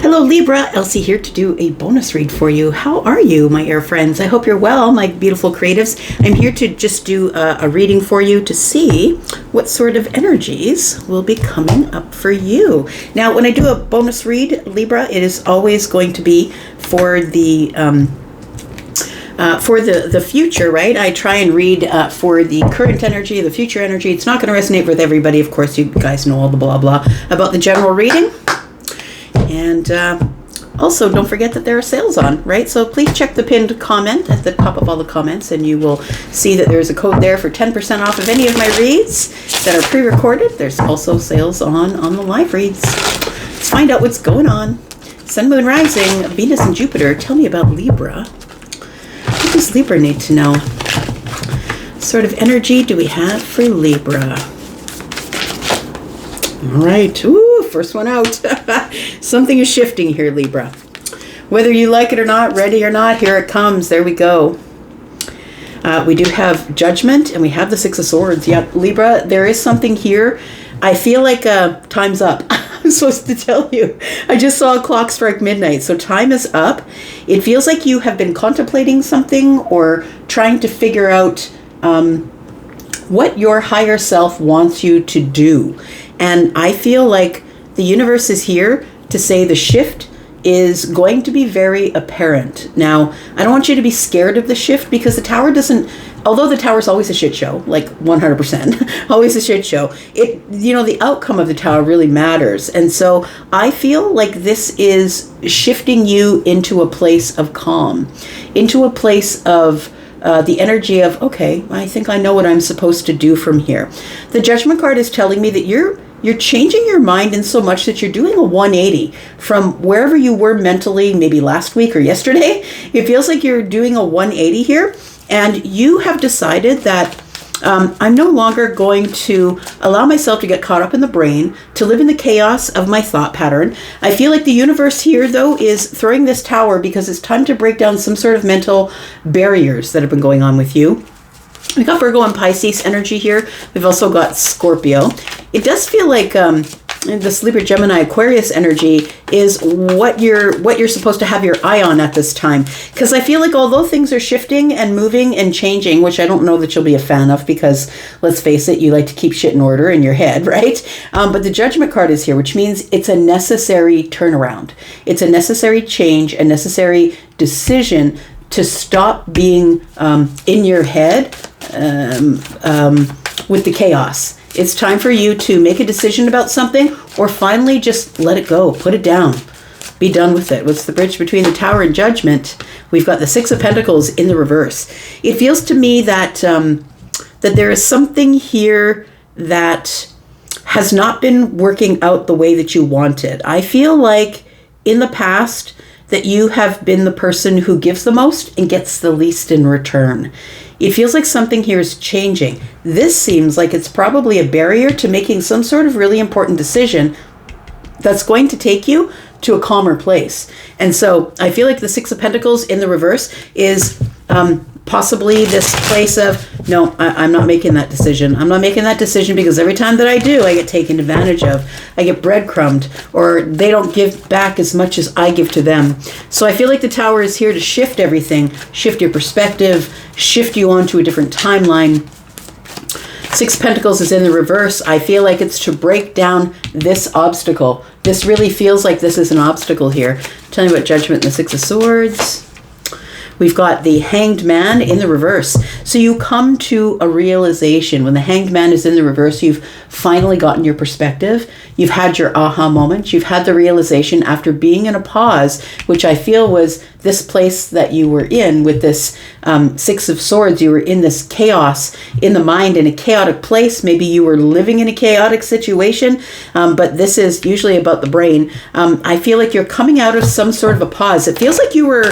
Hello Libra, Elsie here to do a bonus read for you. How are you, my air friends? I hope you're well, my beautiful creatives. I'm here to just do a reading for you to see what sort of energies will be coming up for you. Now, when I do a bonus read, Libra, it is always going to be for the future, right? I try and read for the current energy, the future energy. It's not going to resonate with everybody. Of course, you guys know all the blah blah about the general reading. And also, don't forget that there are sales on, right? So please check the pinned comment at the top of all the comments, and you will see that there's a code there for 10% off of any of my reads that are pre-recorded. There's also sales on the live reads. Let's find out what's going on. Sun, Moon, Rising, Venus, and Jupiter. Tell me about Libra. What does Libra need to know? What sort of energy do we have for Libra? All right. Ooh, first one out. Something is shifting here, Libra. Whether you like it or not, ready or not, here it comes. There we go. We do have Judgment, and we have the Six of Swords. Yep, Libra, there is something here. I feel like time's up. I'm supposed to tell you. I just saw a clock strike midnight, so time is up. It feels like you have been contemplating something or trying to figure out what your higher self wants you to do. And I feel like the universe is here to say the shift is going to be very apparent. Now, I don't want you to be scared of the shift because the tower doesn't, although the tower is always a shit show, like 100%, always a shit show, the outcome of the tower really matters. And so I feel like this is shifting you into a place of calm, into a place of the energy of, okay, I think I know what I'm supposed to do from here. The Judgment card is telling me that you're changing your mind in so much that you're doing a 180 from wherever you were mentally, maybe last week or yesterday. It feels like you're doing a 180 here, and you have decided that I'm no longer going to allow myself to get caught up in the brain, to live in the chaos of my thought pattern. I feel like the universe here, though, is throwing this tower because it's time to break down some sort of mental barriers that have been going on with you. We got Virgo and Pisces energy here. We've also got Scorpio. It does feel like this Libra, Gemini, Aquarius energy is what you're supposed to have your eye on at this time. Because I feel like although things are shifting and moving and changing, which I don't know that you'll be a fan of because, let's face it, you like to keep shit in order in your head, right? But the Judgment card is here, which means it's a necessary turnaround. It's a necessary change, a necessary decision to stop being in your head with the chaos. It's time for you to make a decision about something or finally just let it go, put it down, be done with it. What's the bridge between the Tower and Judgment? We've got the Six of Pentacles in the reverse. It feels to me that that there is something here that has not been working out the way that you wanted. I feel like in the past that you have been the person who gives the most and gets the least in return. It feels like something here is changing. This seems like it's probably a barrier to making some sort of really important decision that's going to take you to a calmer place. And so I feel like the Six of Pentacles in the reverse is possibly this place of, no, I'm not making that decision. I'm not making that decision because every time that I do, I get taken advantage of. I get breadcrumbed, or they don't give back as much as I give to them. So I feel like the Tower is here to shift everything, shift your perspective, shift you onto a different timeline. Six of Pentacles is in the reverse. I feel like it's to break down this obstacle. This really feels like this is an obstacle here. Tell me about Judgment and the Six of Swords. We've got the Hanged Man in the reverse. So you come to a realization. When the Hanged Man is in the reverse, you've finally gotten your perspective. You've had your aha moment. You've had the realization after being in a pause, which I feel was this place that you were in with this Six of Swords. You were in this chaos in the mind, in a chaotic place. Maybe you were living in a chaotic situation, but this is usually about the brain. I feel like you're coming out of some sort of a pause. It feels like you were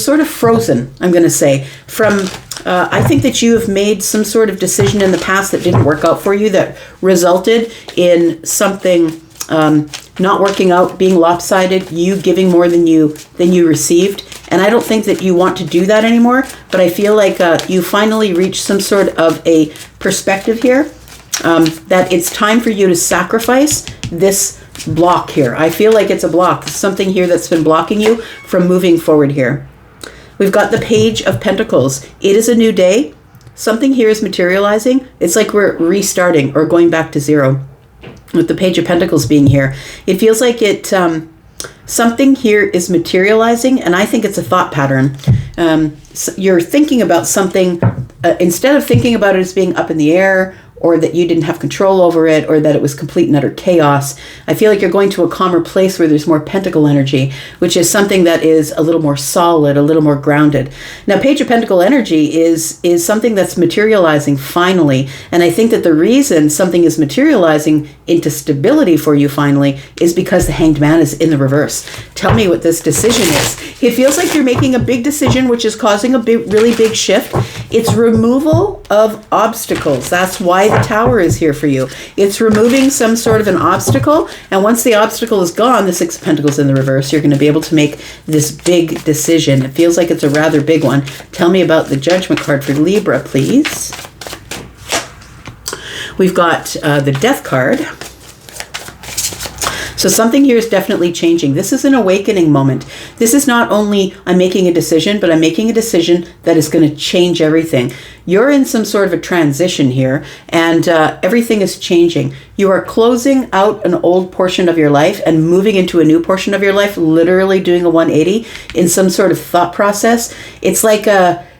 sort of frozen, I'm going to say, from, I think that you have made some sort of decision in the past that didn't work out for you, that resulted in something not working out, being lopsided, you giving more than you received. And I don't think that you want to do that anymore, but I feel like you finally reached some sort of a perspective here, that it's time for you to sacrifice this block here. I feel like it's a block. Something here that's been blocking you from moving forward here. We've got the Page of Pentacles. It is a new day. Something here is materializing. It's like we're restarting or going back to zero. With the Page of Pentacles being here, it feels like something here is materializing, and I think it's a thought pattern. So you're thinking about something, instead of thinking about it as being up in the air, or that you didn't have control over it, or that it was complete and utter chaos. I feel like you're going to a calmer place where there's more pentacle energy, which is something that is a little more solid, a little more grounded. Now, Page of Pentacle energy is something that's materializing finally, and I think that the reason something is materializing into stability for you finally is because the Hanged Man is in the reverse. Tell me what this decision is. It feels like you're making a big decision, which is causing a really big shift. It's removal of obstacles. That's why the Tower is here for you. It's removing some sort of an obstacle, and once the obstacle is gone, the Six of Pentacles in the reverse, you're going to be able to make this big decision. It feels like it's a rather big one. Tell me about the Judgment card for Libra, please. We've got the Death card. So something here is definitely changing. This is an awakening moment. This is not only I'm making a decision, but I'm making a decision that is going to change everything. You're in some sort of a transition here, and everything is changing. You are closing out an old portion of your life and moving into a new portion of your life, literally doing a 180 in some sort of thought process. It's like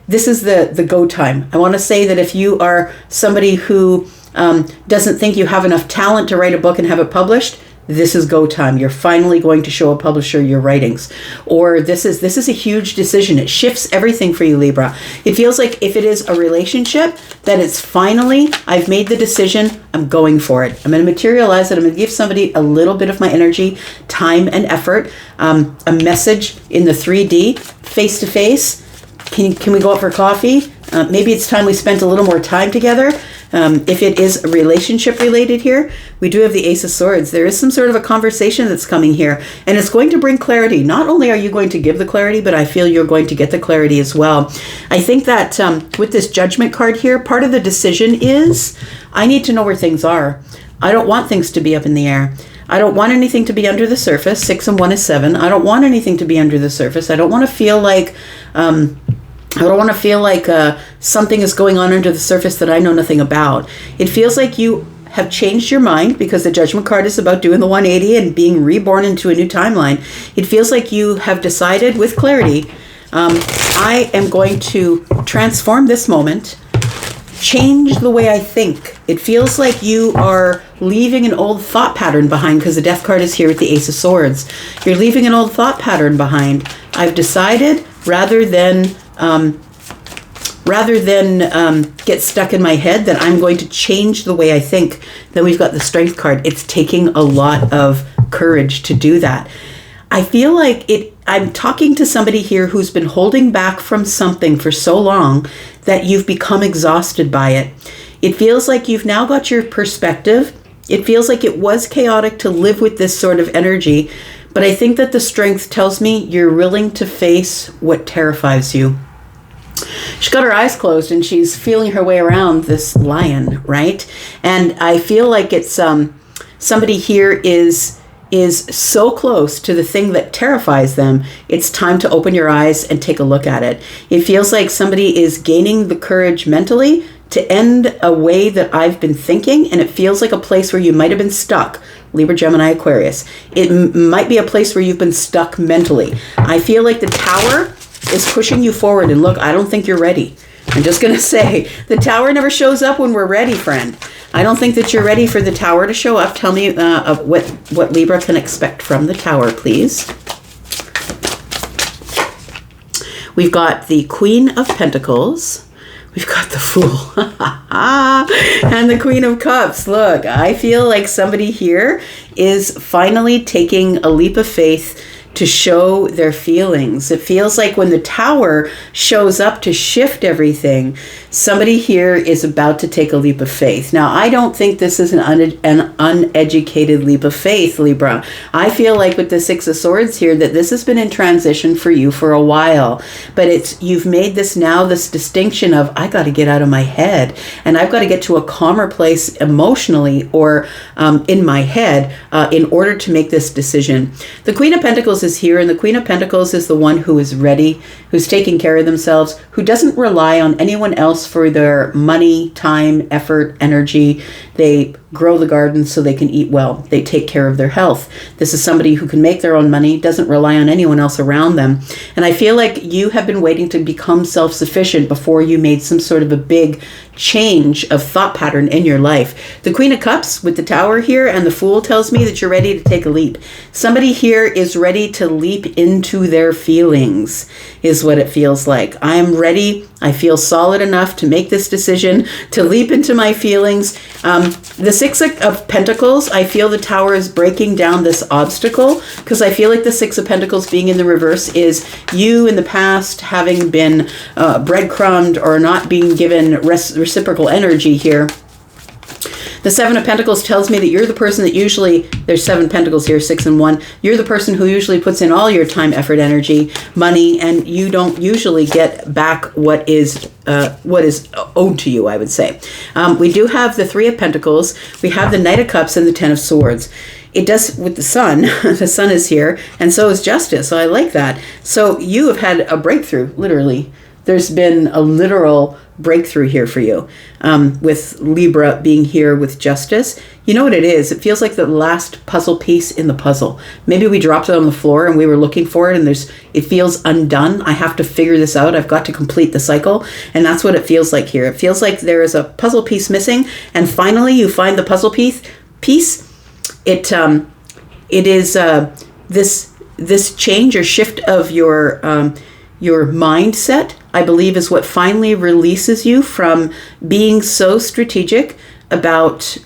this is the go time. I want to say that if you are somebody who doesn't think you have enough talent to write a book and have it published, this is go time. You're finally going to show a publisher your writings. Or this is a huge decision. It shifts everything for you, Libra. It feels like if it is a relationship, that it's finally, I've made the decision, I'm going for it. I'm going to materialize it. I'm going to give somebody a little bit of my energy, time, and effort. A message in the 3D, face-to-face. Can we go out for coffee? Maybe it's time we spent a little more time together. If it is relationship related here, we do have the Ace of Swords. There is some sort of a conversation that's coming here, and it's going to bring clarity. Not only are you going to give the clarity, but I feel you're going to get the clarity as well. I think that with this Judgment card here, part of the decision is I need to know where things are. I don't want things to be up in the air. I don't want anything to be under the surface. 6 and 1 is 7. I don't want anything to be under the surface. I don't want to feel like something is going on under the surface that I know nothing about. It feels like you have changed your mind because the Judgment card is about doing the 180 and being reborn into a new timeline. It feels like you have decided with clarity, I am going to transform this moment, change the way I think. It feels like you are leaving an old thought pattern behind because the Death card is here with the Ace of Swords. You're leaving an old thought pattern behind. I've decided rather than get stuck in my head that I'm going to change the way I think. Then we've got the Strength card. It's taking a lot of courage to do that. I feel like I'm talking to somebody here who's been holding back from something for so long that you've become exhausted by it. It feels like you've now got your perspective. It feels like it was chaotic to live with this sort of energy, but I think that the Strength tells me you're willing to face what terrifies you. She's got her eyes closed and she's feeling her way around this lion, right? And I feel like it's somebody here is so close to the thing that terrifies them. It's time to open your eyes and take a look at it. It feels like somebody is gaining the courage mentally to end a way that I've been thinking, and it feels like a place where you might have been stuck. Libra, Gemini, Aquarius. It might be a place where you've been stuck mentally. I feel like the Tower is pushing you forward, and look, I don't think you're ready. I'm just going to say, the Tower never shows up when we're ready, friend. I don't think that you're ready for the Tower to show up. Tell me what Libra can expect from the Tower, please. We've got the Queen of Pentacles. We've got the Fool. And the Queen of Cups. Look, I feel like somebody here is finally taking a leap of faith to show their feelings. It feels like when the Tower shows up to shift everything, Somebody here is about to take a leap of faith. Now, I don't think this is an uneducated leap of faith, Libra. I feel like with the Six of Swords here that this has been in transition for you for a while. But you've made this distinction of, I got to get out of my head. And I've got to get to a calmer place emotionally or in my head in order to make this decision. The Queen of Pentacles is here, and the Queen of Pentacles is the one who is ready, who's taking care of themselves, who doesn't rely on anyone else for their money, time, effort, energy. They grow the garden so they can eat well. They take care of their health. This is somebody who can make their own money, doesn't rely on anyone else around them. And I feel like you have been waiting to become self-sufficient before you made some sort of a big change of thought pattern in your life. The Queen of Cups with the Tower here and the Fool tells me that you're ready to take a leap. Somebody here is ready to leap into their feelings, is what it feels like. I am ready. I feel solid enough to make this decision, to leap into my feelings. The Six of Pentacles, I feel the Tower is breaking down this obstacle, because I feel like the Six of Pentacles being in the reverse is you in the past having been breadcrumbed or not being given reciprocal energy here. The Seven of Pentacles tells me that you're the person that usually, there's 7 Pentacles here, 6 and 1. You're the person who usually puts in all your time, effort, energy, money, and you don't usually get back what is owed to you, I would say. We do have the 3 of Pentacles. We have the Knight of Cups and the 10 of Swords. It does with the Sun. The Sun is here, and so is Justice. So I like that. So you have had a breakthrough, literally. There's been a literal breakthrough here for you, with Libra being here with Justice. You know what it is? It feels like the last puzzle piece in the puzzle. Maybe we dropped it on the floor and we were looking for it, and it feels undone. I have to figure this out. I've got to complete the cycle. And that's what it feels like here. It feels like there is a puzzle piece missing, and finally you find the puzzle piece. It is this change or shift of your mindset, I believe, is what finally releases you from being so strategic about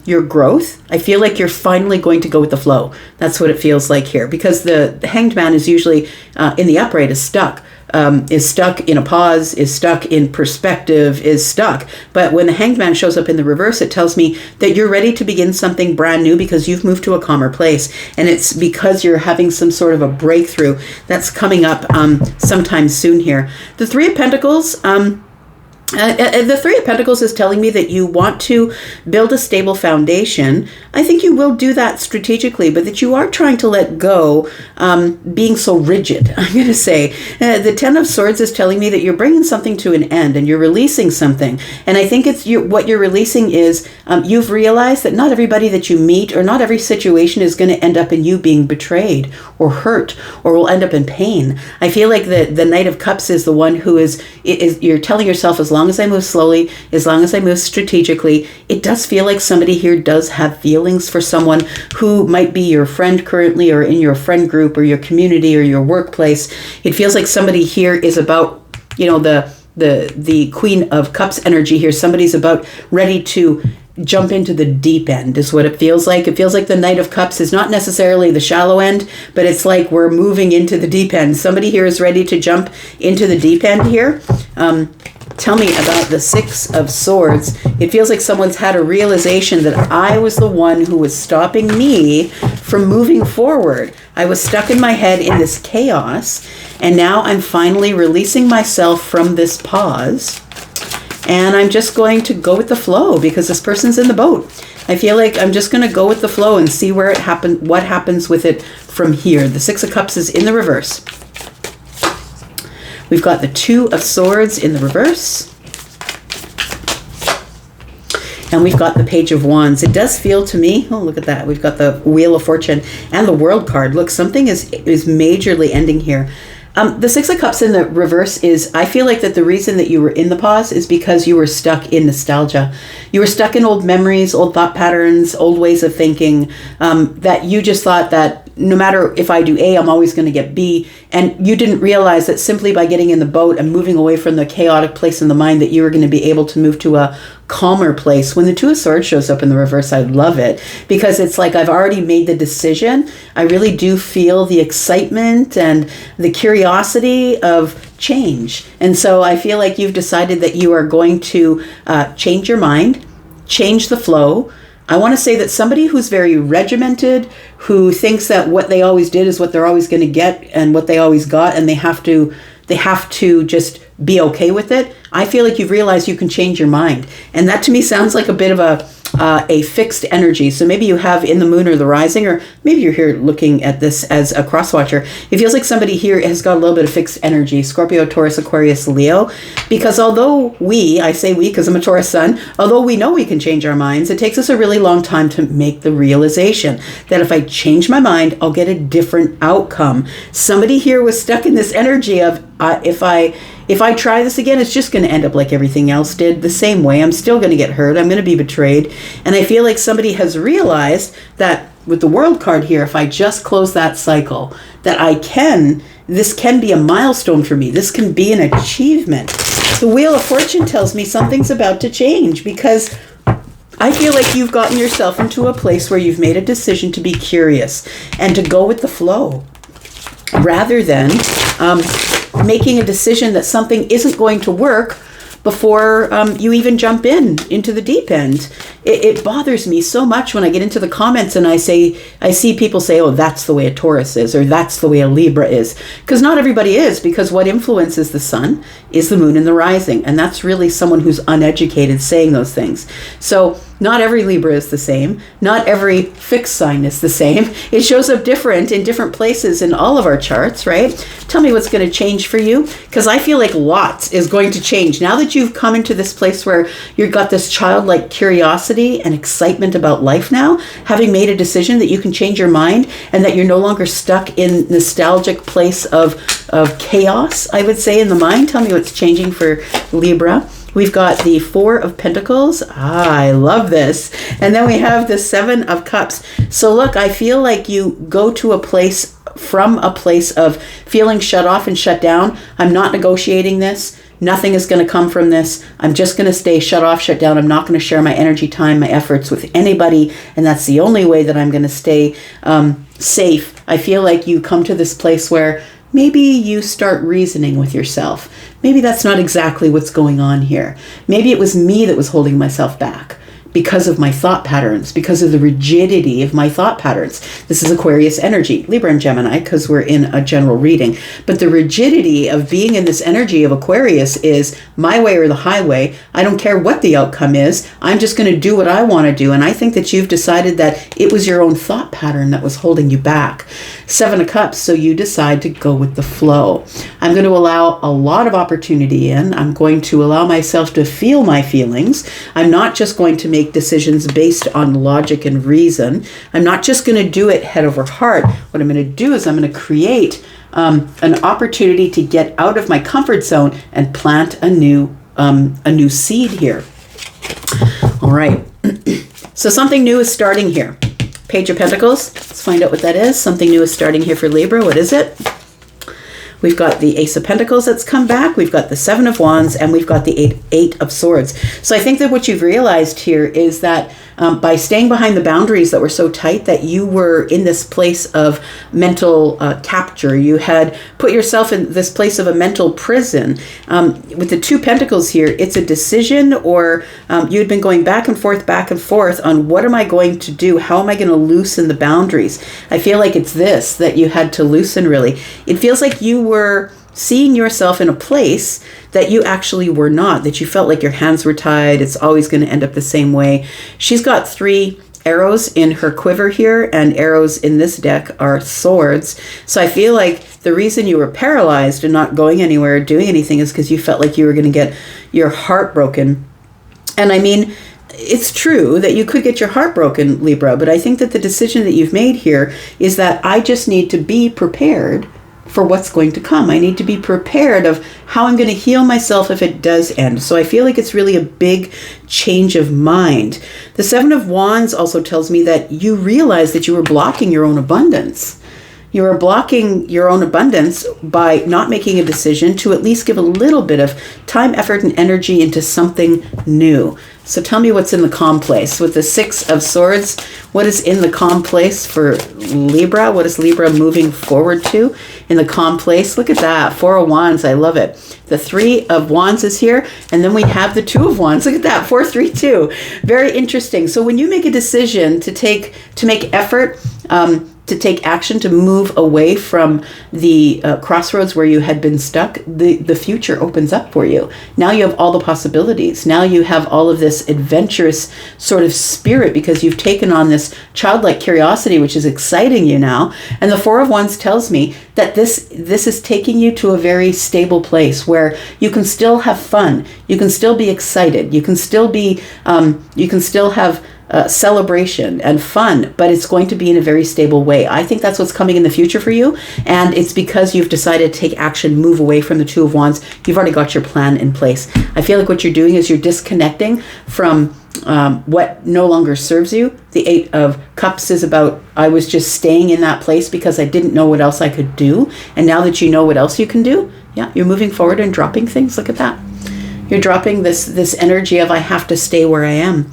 your growth. I feel like you're finally going to go with the flow. That's what it feels like here, because the Hanged Man is usually in the upright is stuck in a pause, is stuck in perspective, is stuck. But when the Hanged Man shows up in the reverse, it tells me that you're ready to begin something brand new because you've moved to a calmer place. And it's because you're having some sort of a breakthrough that's coming up sometime soon here. The Three of Pentacles, the Three of Pentacles is telling me that you want to build a stable foundation. I think you will do that strategically, but that you are trying to let go being so rigid, I'm going to say. The Ten of Swords is telling me that you're bringing something to an end and you're releasing something. And I think what you're releasing is you've realized that not everybody that you meet or not every situation is going to end up in you being betrayed or hurt or will end up in pain. I feel like the Knight of Cups is the one who is you're telling yourself, as long as I move slowly, as long as I move strategically. It does feel like somebody here does have feelings for someone who might be your friend currently or in your friend group or your community or your workplace. It feels like somebody here is about, the Queen of Cups energy here. Somebody's about ready to jump into the deep end is what it feels like. It feels like the Knight of Cups is not necessarily the shallow end, but it's like we're moving into the deep end. Somebody here is ready to jump into the deep end here. Tell me about the Six of Swords. It feels like someone's had a realization that I was the one who was stopping me from moving forward. I was stuck in my head in this chaos, and now I'm finally releasing myself from this pause, and I'm just going to go with the flow because this person's in the boat. I feel like I'm just going to go with the flow and see what happens with it from here. The Six of Cups is in the reverse. We've got the Two of Swords in the reverse. And we've got the Page of Wands. It does feel to me, oh, look at that. We've got the Wheel of Fortune and the World card. Look, something is majorly ending here. The Six of Cups in the reverse is, I feel like that the reason that you were in the pause is because you were stuck in nostalgia. You were stuck in old memories, old thought patterns, old ways of thinking, that you just thought that no matter if I do A, I'm always going to get B. And you didn't realize that simply by getting in the boat and moving away from the chaotic place in the mind that you were going to be able to move to a calmer place. When the Two of Swords shows up in the reverse, I love it because it's like I've already made the decision. I really do feel the excitement and the curiosity of change. And so I feel like you've decided that you are going to change your mind, change the flow. I want to say that somebody who's very regimented, who thinks that what they always did is what they're always going to get and what they always got, and they have to just be okay with it. I feel like you've realized you can change your mind. And that to me sounds like a bit of a fixed energy. So maybe you have in the moon or the rising, or maybe you're here looking at this as a cross watcher. It feels like somebody here has got a little bit of fixed energy, Scorpio, Taurus, Aquarius, Leo, because although I say we because I'm a Taurus sun, although we know we can change our minds, it takes us a really long time to make the realization that if I change my mind, I'll get a different outcome. Somebody here was stuck in this energy of if I try this again, it's just going to end up like everything else did, the same way. I'm still going to get hurt. I'm going to be betrayed. And I feel like somebody has realized that with the World card here, if I just close that cycle, that this can be a milestone for me. This can be an achievement. The Wheel of Fortune tells me something's about to change, because I feel like you've gotten yourself into a place where you've made a decision to be curious and to go with the flow, rather than making a decision that something isn't going to work before you even jump into the deep end. It bothers me so much when I get into the comments and I see people say, oh, that's the way a Taurus is, or that's the way a Libra is. Because not everybody is, because what influences the sun is the moon and the rising. And that's really someone who's uneducated saying those things. So not every Libra is the same. Not every fixed sign is the same. It shows up different in different places in all of our charts, right? Tell me what's going to change for you, because I feel like lots is going to change. Now that you've come into this place where you've got this childlike curiosity and excitement about life now, having made a decision that you can change your mind and that you're no longer stuck in nostalgic place of chaos, I would say, in the mind. Tell me what's changing for Libra. We've got the Four of Pentacles. I love this. And then we have the Seven of Cups. So look, I feel like you go to a place of feeling shut off and shut down. I'm not negotiating this. Nothing is going to come from this. I'm just going to stay shut off, shut down. I'm not going to share my energy, time, my efforts with anybody. And that's the only way that I'm going to stay safe. I feel like you come to this place where maybe you start reasoning with yourself. Maybe that's not exactly what's going on here. Maybe it was me that was holding myself back because of my thought patterns, because of the rigidity of my thought patterns. This is Aquarius energy, Libra and Gemini, because we're in a general reading. But the rigidity of being in this energy of Aquarius is my way or the highway. I don't care what the outcome is. I'm just going to do what I want to do. And I think that you've decided that it was your own thought pattern that was holding you back. Seven of Cups, so you decide to go with the flow. I'm going to allow a lot of opportunity in. I'm going to allow myself to feel my feelings. I'm not just going to make decisions based on logic and reason. I'm not just going to do it head over heart. What I'm going to do is I'm going to create an opportunity to get out of my comfort zone and plant a new seed here. All right. So something new is starting here. Page of Pentacles. Let's find out what that is. Something new is starting here for Libra. What is it? We've got the Ace of Pentacles that's come back. We've got the Seven of Wands, and we've got the Eight of Swords. So I think that what you've realized here is that by staying behind the boundaries that were so tight, that you were in this place of mental capture. You had put yourself in this place of a mental prison. With the Two Pentacles here, it's a decision, or you had been going back and forth on what am I going to do? How am I going to loosen the boundaries? I feel like it's this that you had to loosen, really. It feels like you were seeing yourself in a place that you actually were not, that you felt like your hands were tied. It's always going to end up the same way. She's got 3 arrows in her quiver here, and arrows in this deck are swords. So I feel like the reason you were paralyzed and not going anywhere or doing anything is because you felt like you were going to get your heart broken. And I mean, it's true that you could get your heart broken, Libra, but I think that the decision that you've made here is that I just need to be prepared for what's going to come. I need to be prepared of how I'm going to heal myself if it does end. So I feel like it's really a big change of mind. The Seven of Wands also tells me that you realize that you were blocking your own abundance. You are blocking your own abundance by not making a decision to at least give a little bit of time, effort, and energy into something new. So tell me what's in the calm place. With the Six of Swords, what is in the calm place for Libra? What is Libra moving forward to in the calm place? Look at that. Four of Wands. I love it. The Three of Wands is here. And then we have the Two of Wands. Look at that. 4, 3, 2. Very interesting. So when you make a decision to make effort, to take action, to move away from the crossroads where you had been stuck, the future opens up for you. Now you have all the possibilities. Now you have all of this adventurous sort of spirit because you've taken on this childlike curiosity, which is exciting you now. And the Four of Wands tells me that this is taking you to a very stable place where you can still have fun. You can still be excited. You can still be, you can still have celebration and fun, but it's going to be in a very stable way. I think that's what's coming in the future for you, and it's because you've decided to take action, move away from the Two of Wands. You've already got your plan in place. I feel like what you're doing is you're disconnecting from what no longer serves you. The Eight of Cups is about, I was just staying in that place because I didn't know what else I could do, and now that you know what else you can do, yeah, you're moving forward and dropping things. Look at that. You're dropping this energy of I have to stay where I am.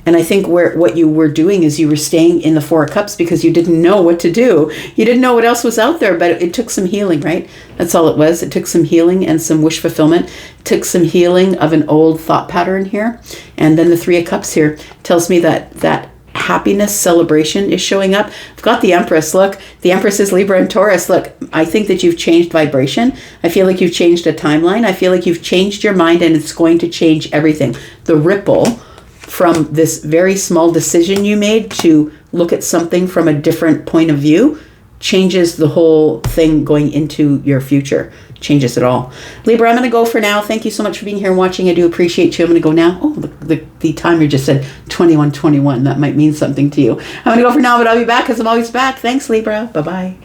And I think what you were doing is you were staying in the Four of Cups because you didn't know what to do. You didn't know what else was out there, but it took some healing, right? That's all it was. It took some healing and some wish fulfillment. It took some healing of an old thought pattern here. And then the Three of Cups here tells me that happiness, celebration is showing up. I've got the Empress. Look, the Empress is Libra and Taurus. Look, I think that you've changed vibration. I feel like you've changed a timeline. I feel like you've changed your mind, and it's going to change everything. The ripple from this very small decision you made to look at something from a different point of view changes the whole thing going into your future. Changes it all. Libra, I'm going to go for now. Thank you so much for being here and watching. I do appreciate you. I'm going to go now. Oh, the timer just said 21:21. That might mean something to you. I'm going to go for now, but I'll be back because I'm always back. Thanks, Libra. Bye-bye.